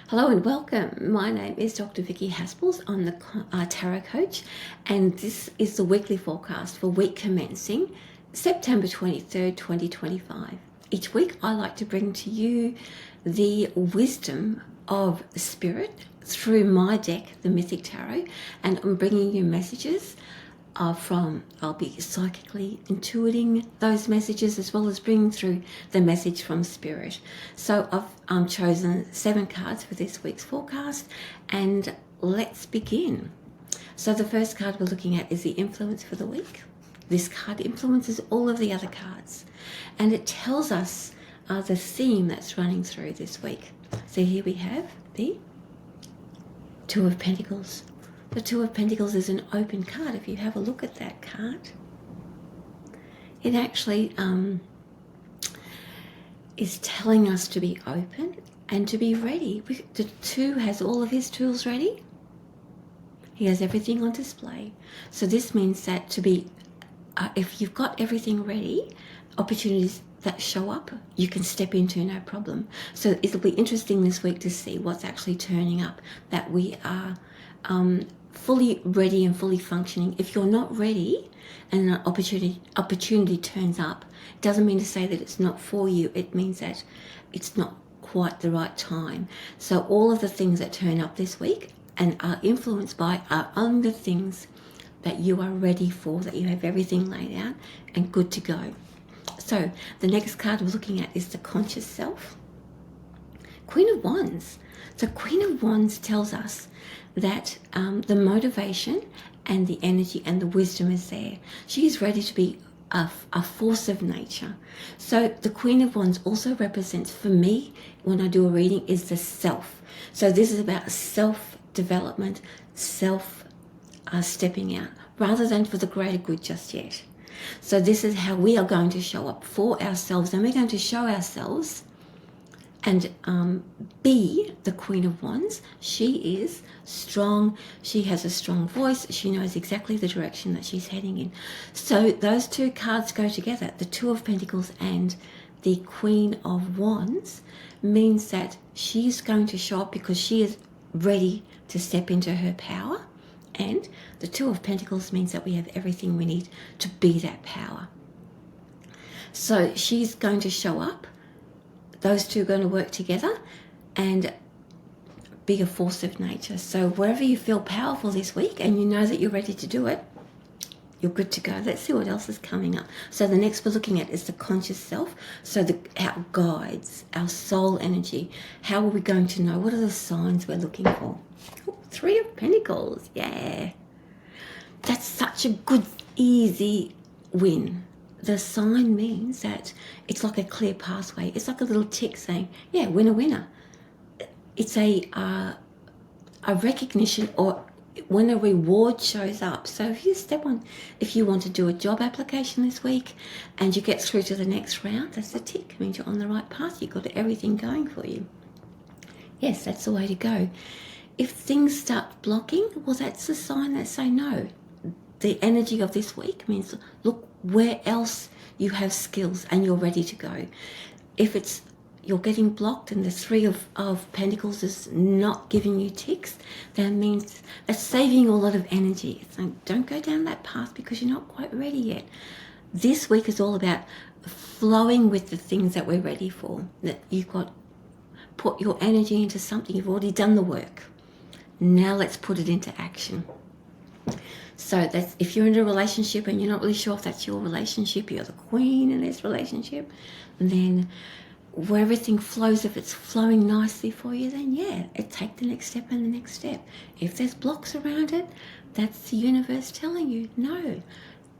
Hello and welcome. My name is Dr. Vicki Haspels. I'm the Tarot Coach, and this is the weekly forecast for week commencing September 23rd, 2025. Each week I like to bring to you the wisdom of Spirit through my deck, the Mythic Tarot, and I'm bringing you messages I'll be psychically intuiting those messages as well as bringing through the message from Spirit. So I've chosen 7 cards for this week's forecast, and let's begin. So the first card we're looking at is the influence for the week. This card influences all of the other cards, and it tells us the theme that's running through this week. So here we have the Two of Pentacles. The Two of Pentacles is an open card. If you have a look at that card, it actually is telling us to be open and to be ready. The Two has all of his tools ready. He has everything on display. So this means that to be, if you've got everything ready, opportunities that show up, you can step into no problem. So it'll be interesting this week to see what's actually turning up, that we are fully ready and fully functioning. If you're not ready and an opportunity turns up, it doesn't mean to say that it's not for you. It means that it's not quite the right time. So all of the things that turn up this week and are influenced by are only the things that you are ready for, that you have everything laid out and good to go. So the next card we're looking at is the conscious self. Queen of Wands. So Queen of Wands tells us that the motivation and the energy and the wisdom is there. She is ready to be a force of nature. So the Queen of Wands also represents, for me, when I do a reading, is the self. So this is about self-development, stepping out, rather than for the greater good just yet. So this is how we are going to show up for ourselves, and we're going to show ourselves and be the Queen of Wands. She is strong. She has a strong voice. She knows exactly the direction that she's heading in. So those two cards go together. The Two of Pentacles and the Queen of Wands means that she's going to show up because she is ready to step into her power. And the Two of Pentacles means that we have everything we need to be that power. So she's going to show up. Those two are going to work together and be a force of nature. So wherever you feel powerful this week and you know that you're ready to do it, you're good to go. Let's see what else is coming up. So the next we're looking at is the conscious self. So our guides, our soul energy. How are we going to know? What are the signs we're looking for? Oh, Three of Pentacles. Yeah. That's such a good, easy win. The sign means that it's like a clear pathway. It's like a little tick saying, yeah, winner, winner. It's a recognition, or when a reward shows up. So if you want to do a job application this week and you get through to the next round, that's a tick. It means you're on the right path. You've got everything going for you. Yes, that's the way to go. If things start blocking, well, that's a sign that say no. The energy of this week means, look where else you have skills and you're ready to go. If you're getting blocked and the Three of Pentacles is not giving you ticks, that means that's saving you a lot of energy. So don't go down that path because you're not quite ready yet. This week is all about flowing with the things that we're ready for. That you've got put your energy into something. You've already done the work. Now let's put it into action. So that's, if you're in a relationship and you're not really sure if that's your relationship, you're the queen in this relationship, then where everything flows, if it's flowing nicely for you, then yeah, take the next step and the next step. If there's blocks around it, that's the universe telling you no,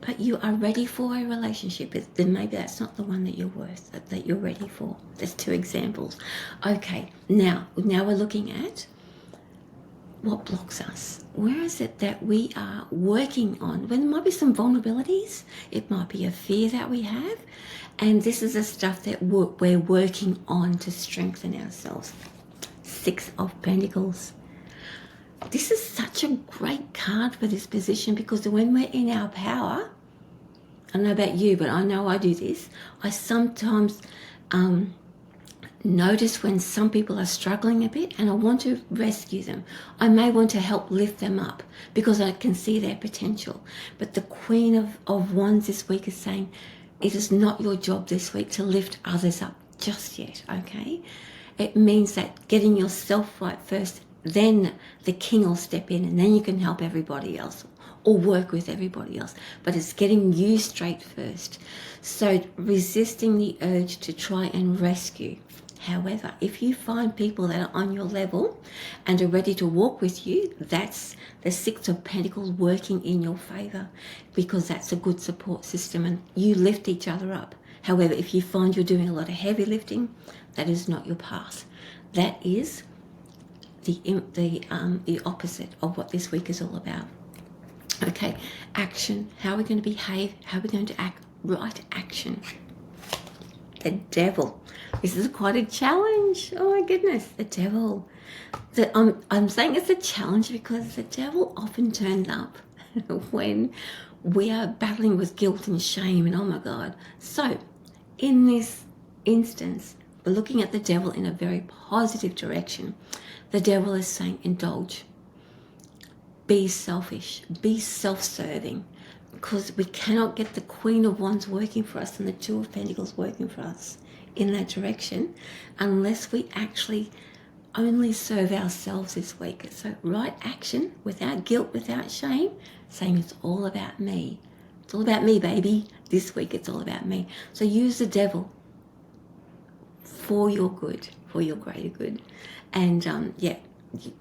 but you are ready for a relationship. Then maybe that's not the one that you're ready for. There's 2 examples. Okay, now we're looking at what blocks us. Where is it that we are working on? Well, there might be some vulnerabilities. It might be a fear that we have. And this is the stuff that we're working on to strengthen ourselves. 6 of Pentacles. This is such a great card for this position, because when we're in our power, I don't know about you, but I know I do this. I sometimes Notice when some people are struggling a bit and I want to rescue them. I may want to help lift them up because I can see their potential. But the Queen of Wands this week is saying it is not your job this week to lift others up just yet, okay? It means that getting yourself right first, then the King will step in and then you can help everybody else or work with everybody else. But it's getting you straight first. So resisting the urge to try and rescue. However, if you find people that are on your level and are ready to walk with you, that's the Six of Pentacles working in your favor, because that's a good support system and you lift each other up. However, if you find you're doing a lot of heavy lifting, that is not your path. That is the opposite of what this week is all about. Okay, action. How are we going to behave? How are we going to act? Right action. The Devil. This is quite a challenge. Oh my goodness, the Devil. I'm saying it's a challenge because the Devil often turns up when we are battling with guilt and shame and oh my God. So in this instance, we're looking at the Devil in a very positive direction. The Devil is saying indulge. Be selfish. Be self-serving. Because we cannot get the Queen of Wands working for us and the Two of Pentacles working for us in that direction unless we actually only serve ourselves this week. So right action, without guilt, without shame, saying it's all about me. It's all about me, baby. This week it's all about me. So use the Devil for your good, for your greater good. And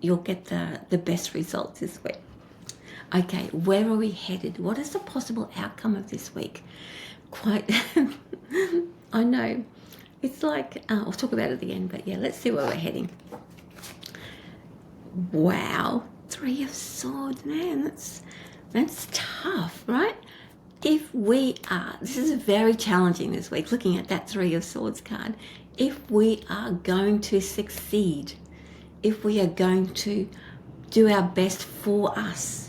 you'll get the best results this week. Okay, where are we headed? What is the possible outcome of this week? Quite, I know, it's like, I'll talk about it at the end, but yeah, let's see where we're heading. Wow, Three of Swords, man, that's tough, right? If we are, this is very challenging this week, looking at that Three of Swords card. If we are going to succeed, if we are going to do our best for us,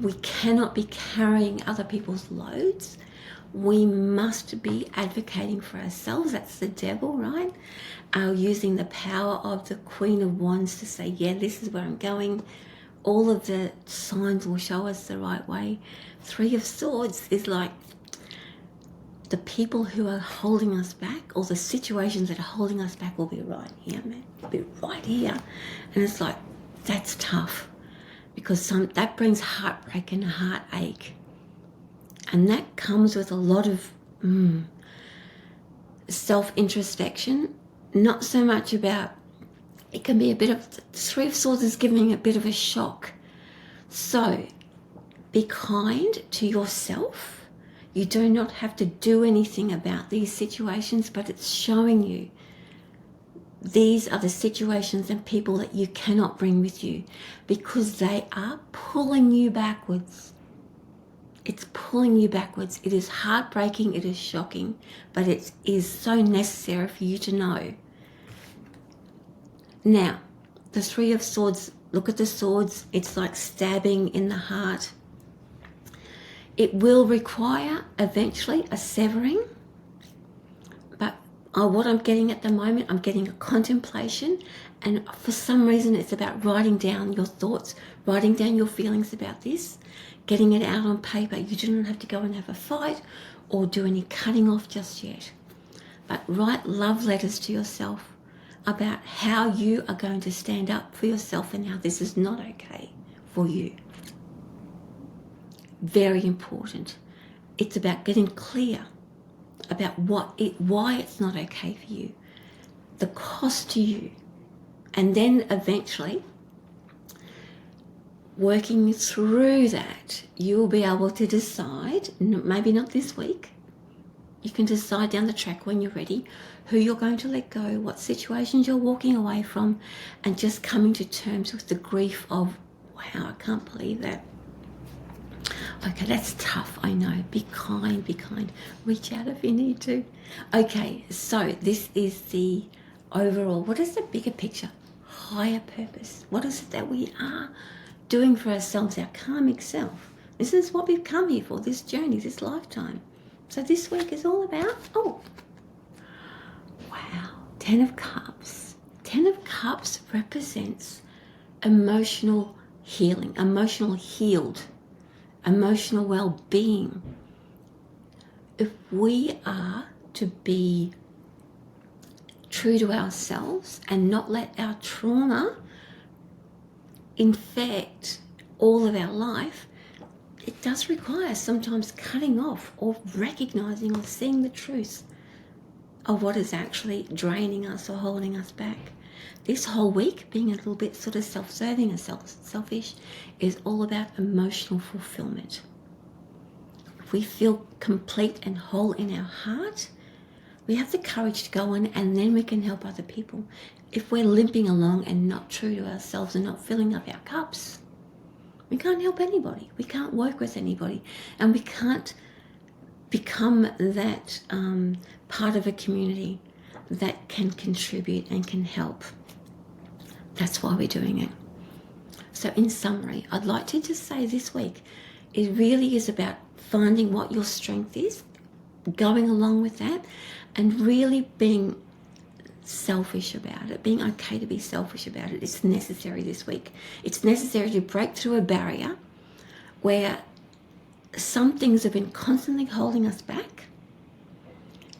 we cannot be carrying other people's loads. We must be advocating for ourselves. That's the Devil, right? Using the power of the Queen of Wands to say, yeah, this is where I'm going. All of the signs will show us the right way. Three of Swords is like the people who are holding us back, or the situations that are holding us back will be right here, man. Will be right here. And it's like, that's tough. Because that brings heartbreak and heartache. And that comes with a lot of self-introspection. Not so much about, it can be a bit of, the Three of Swords is giving a bit of a shock. So be kind to yourself. You do not have to do anything about these situations, but it's showing you these are the situations and people that you cannot bring with you because they are pulling you backwards. It's pulling you backwards. It is heartbreaking. It is shocking, but it is so necessary for you to know. Now, the Three of Swords, look at the swords. It's like stabbing in the heart. It will require eventually a severing. What I'm getting at the moment, I'm getting a contemplation, and for some reason it's about writing down your thoughts, writing down your feelings about this, getting it out on paper. You do not have to go and have a fight or do any cutting off just yet. But write love letters to yourself about how you are going to stand up for yourself and how this is not okay for you. Very important. It's about getting clear about why it's not okay for you, the cost to you, and then eventually working through that, you'll be able to decide, maybe not this week, you can decide down the track when you're ready, who you're going to let go, what situations you're walking away from, and just coming to terms with the grief of, wow, I can't believe that. Okay, that's tough, I know. Be kind, be kind. Reach out if you need to. Okay, so this is the overall, what is the bigger picture? Higher purpose. What is it that we are doing for ourselves, our karmic self? This is what we've come here for, this journey, this lifetime. So this week is all about, wow, Ten of Cups. Ten of Cups represents emotional healing, emotional healed, emotional well-being. If we are to be true to ourselves and not let our trauma infect all of our life, it does require sometimes cutting off or recognizing or seeing the truth of what is actually draining us or holding us back. This whole week, being a little bit sort of self-serving and selfish, is all about emotional fulfillment. If we feel complete and whole in our heart, we have the courage to go on, and then we can help other people. If we're limping along and not true to ourselves and not filling up our cups, we can't help anybody. We can't work with anybody, and we can't become that part of a community that can contribute and can help. That's why we're doing it. So in summary, I'd like to just say this week, it really is about finding what your strength is, going along with that, and really being selfish about it, being okay to be selfish about it. It's necessary this week. It's necessary to break through a barrier where some things have been constantly holding us back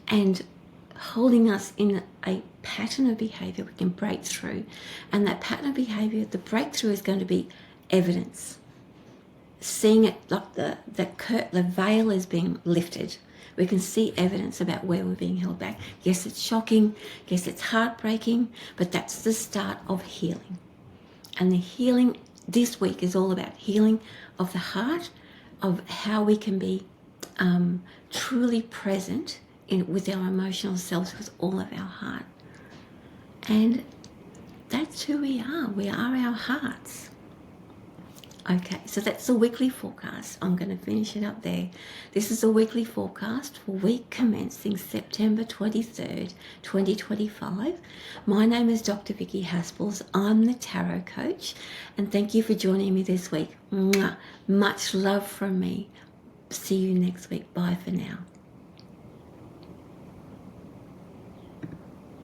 and holding us in a pattern of behavior we can break through. And that pattern of behavior, the breakthrough is going to be evidence. Seeing it like the veil is being lifted. We can see evidence about where we're being held back. Yes, it's shocking. Yes, it's heartbreaking, but that's the start of healing. And the healing this week is all about healing of the heart, of how we can be truly present with our emotional selves with all of our heart. And that's who we are. We are our hearts. Okay, so that's the weekly forecast. I'm going to finish it up there. This is a weekly forecast for week commencing September 23rd, 2025. My name is Dr. Vicki Haspels. I'm the Tarot Coach, and thank you for joining me this week. Mwah. Much love from me. See you next week. Bye for now.